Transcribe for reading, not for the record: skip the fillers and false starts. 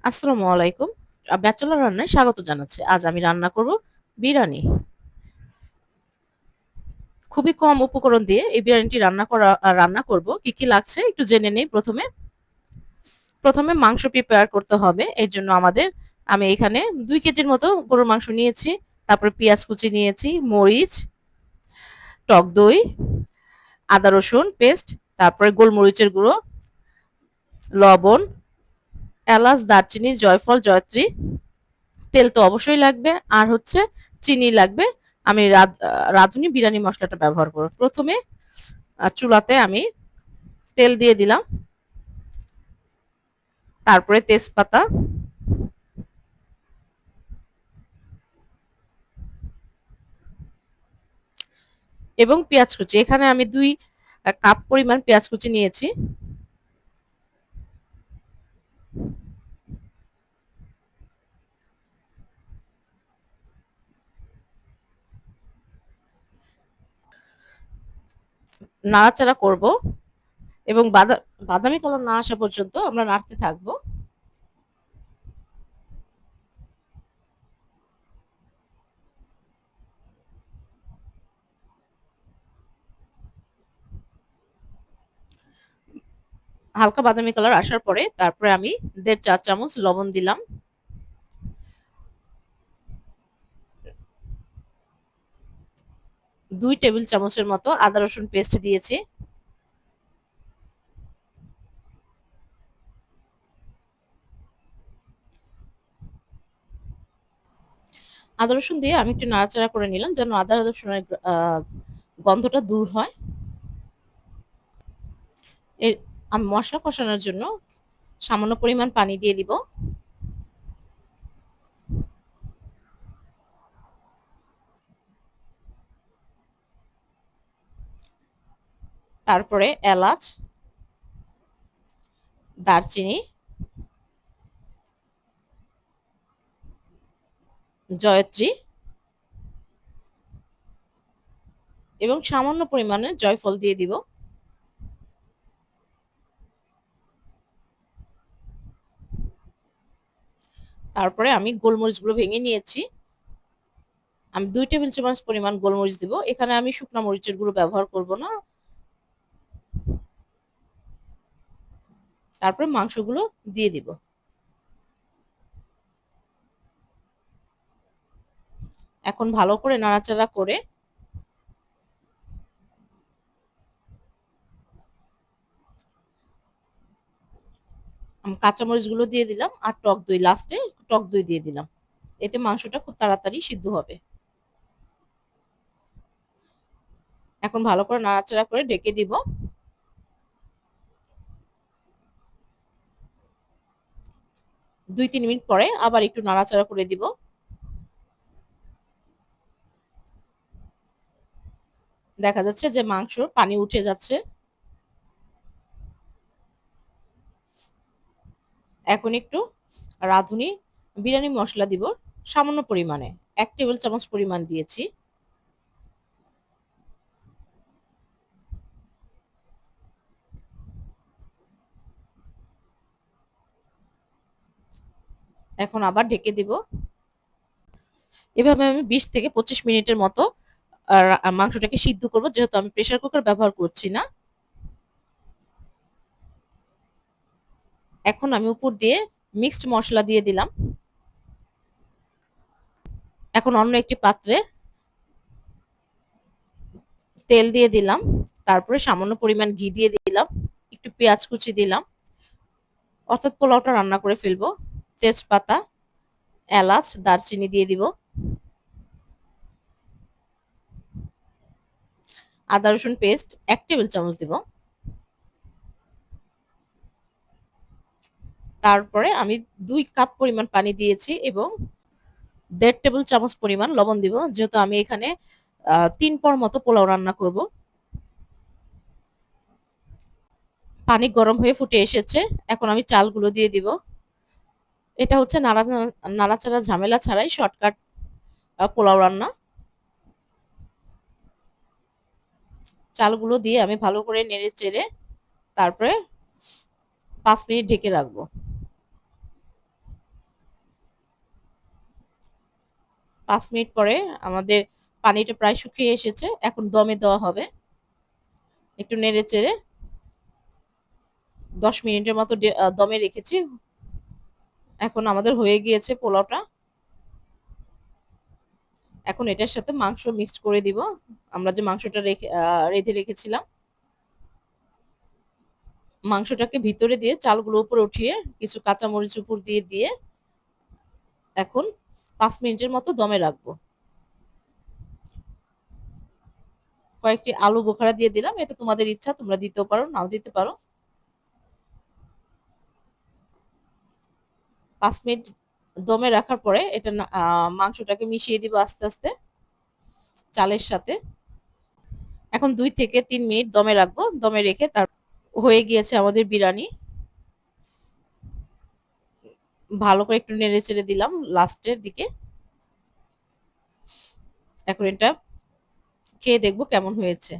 আসসালামু আলাইকুম। ব্যাচেলর রান্নায় স্বাগত জানাচ্ছি। আজ আমি রান্না করব বিরিয়ানি। খুবই কম উপকরণ দিয়ে এই বিরিয়ানিটি রান্না করব। কি লাগছে একটু জেনে নেই প্রথমে। প্রথমে মাংস প্রিপেয়ার করতে হবে। এর জন্য আমি এখানে ২ কেজির মতো গরুর মাংস নিয়েছি। তারপরে পেঁয়াজ কুচি নিয়েছি, মরিচ, টক দই, আদা রসুন পেস্ট, তারপরে গোলমরিচের গুঁড়ো, লবণ, এলাচ, দারচিনি, জয়ফল, জয়ত্রী, তেল তো অবশ্যই লাগবে আর হচ্ছে চিনি লাগবে। আমি রাঁধুনি বিরিয়ানি মশলাটা ব্যবহার করব। প্রথমে চুলাতে আমি তেল দিয়ে দিলাম, তারপরে তেজপাতা এবং পেঁয়াজ কুচি। এখানে আমি ২ কাপ পরিমাণ পেঁয়াজ কুচি নিয়েছি। নাড়াচাড়া করব এবং বাদামি কালার না আসা পর্যন্ত আমরা নাড়তে থাকবো। হালকা বাদামি কালার আসার পরে তারপরে আমি ১.৫ চা চামচ লবণ দিলাম। ২ টেবিল চামচের মতো আদা রসুন পেস্ট দিয়েছি। আদা রসুন দিয়ে আমি একটু নাড়াচাড়া করে নিলাম যেন আদা রসুনের গন্ধটা দূর হয়। আমি মশলা কষানোর জন্য সামান্য পরিমাণ পানি দিয়ে দিব। তারপরে এলাচ, দারচিনি, জয়ত্রী এবং সামান্য পরিমাণে জয়ফল দিয়ে দিব। তারপরে আমি গোলমরিচগুলো ভেঙে নিয়েছি। আমি ২ টেবিল চামচ পরিমাণ গোলমরিচ দিব। এখানে আমি শুকনা মরিচের গুঁড়ো ব্যবহার করব না। তারপরে মাংসগুলো দিয়ে দিব। এখন ভালো করে নাড়াচাড়া করে কাঁচামরিচগুলো দিয়ে দিলাম আর টক দই লাস্টে টক দই দিয়ে দিলাম। এতে মাংসটা খুব তাড়াতাড়ি সিদ্ধ হবে। এখন ভালো করে নাড়াচাড়া করে ঢেকে দিব। ২-৩ মিনিট পরে আবার একটু নাড়াচাড়া করে দিব। দেখা যাচ্ছে যে মাংসর পানি উঠে যাচ্ছে। এখন একটু রাঁধুনি বিরিয়ানি মসলা দিব সামান্য পরিমাণে। ১ টেবিল চামচ পরিমাণ দিয়েছি। এখন আবার ঢেকে দিব। এভাবে আমি ২০ থেকে ২৫ মিনিটের মতো মাংসটাকে সিদ্ধ করব যেহেতু আমি প্রেসার কুকার ব্যবহার করছি না। এখন আমি উপর দিয়ে মিক্সড মসলা দিয়ে দিলাম। এখন অন্য একটি পাত্রে তেল দিয়ে দিলাম। তারপরে সামান্য পরিমাণ ঘি দিয়ে দিলাম। একটু পেঁয়াজ কুচি দিলাম। অর্থাৎ পোলাওটা রান্না করে ফেলবো। তেজপাতা, এলাচ, দারচিনি দিয়ে দিব। আদা রসুন পেস্ট ১ টেবিল চামচ দিব। তারপরে আমি ২ কাপ পরিমাণ পানি দিয়েছি এবং ১.৫ টেবিল চামচ পরিমাণ লবণ দিব। যেহেতু আমি এখানে ৩ পর মতো পোলাও রান্না করব। পানি গরম হয়ে ফুটে এসেছে। এখন আমি চালগুলো দিয়ে দিব। এটা হচ্ছে নাড়াচাড়া ঝামেলা ছাড়াই শর্টকাট পোলাও রান্না। চালগুলো দিয়ে আমি ভালো করে নেড়ে চেড়ে তারপরে ৫ মিনিট ঢেকে রাখবো। 5 মিনিট পরে আমাদের পানিটা প্রায় শুকিয়ে এসেছে। এখন দমে দেওয়া হবে। একটু নেড়ে চেড়ে 10 মিনিটের মতো দমে রেখেছি। এখন আমাদের হয়ে গিয়েছে পোলাওটা। এখন এটার সাথে মাংস মিক্সড করে দিব। আমরা যে মাংসটা রেঁধে রেখেছিলাম, মাংসটাকে ভিতরে দিয়ে চালগুলো উপরে উঠিয়ে কিছু কাঁচামরিচ উপর দিয়ে দিয়ে এখন 5 মিনিটের মতো দমে রাখবো। কয়েকটি আলু বোখারা দিয়ে দিলাম, এটা তোমাদের ইচ্ছা, তোমরা দিতেও পারো নাও দিতে পারো। 5 মিনিট দমে রাখার পরে এটা মাংসটাকে মিশিয়ে দিব আস্তে আস্তে চালের সাথে। এখন 2 থেকে 3 মিনিট দমে রাখবো। দমে রেখে তার হয়ে গিয়েছে আমাদের বিরিয়ানি। ভালো করে একটু নেড়ে চেড়ে দিলাম লাস্টের দিকে। এখন এটা খেয়ে দেখবো কেমন হয়েছে।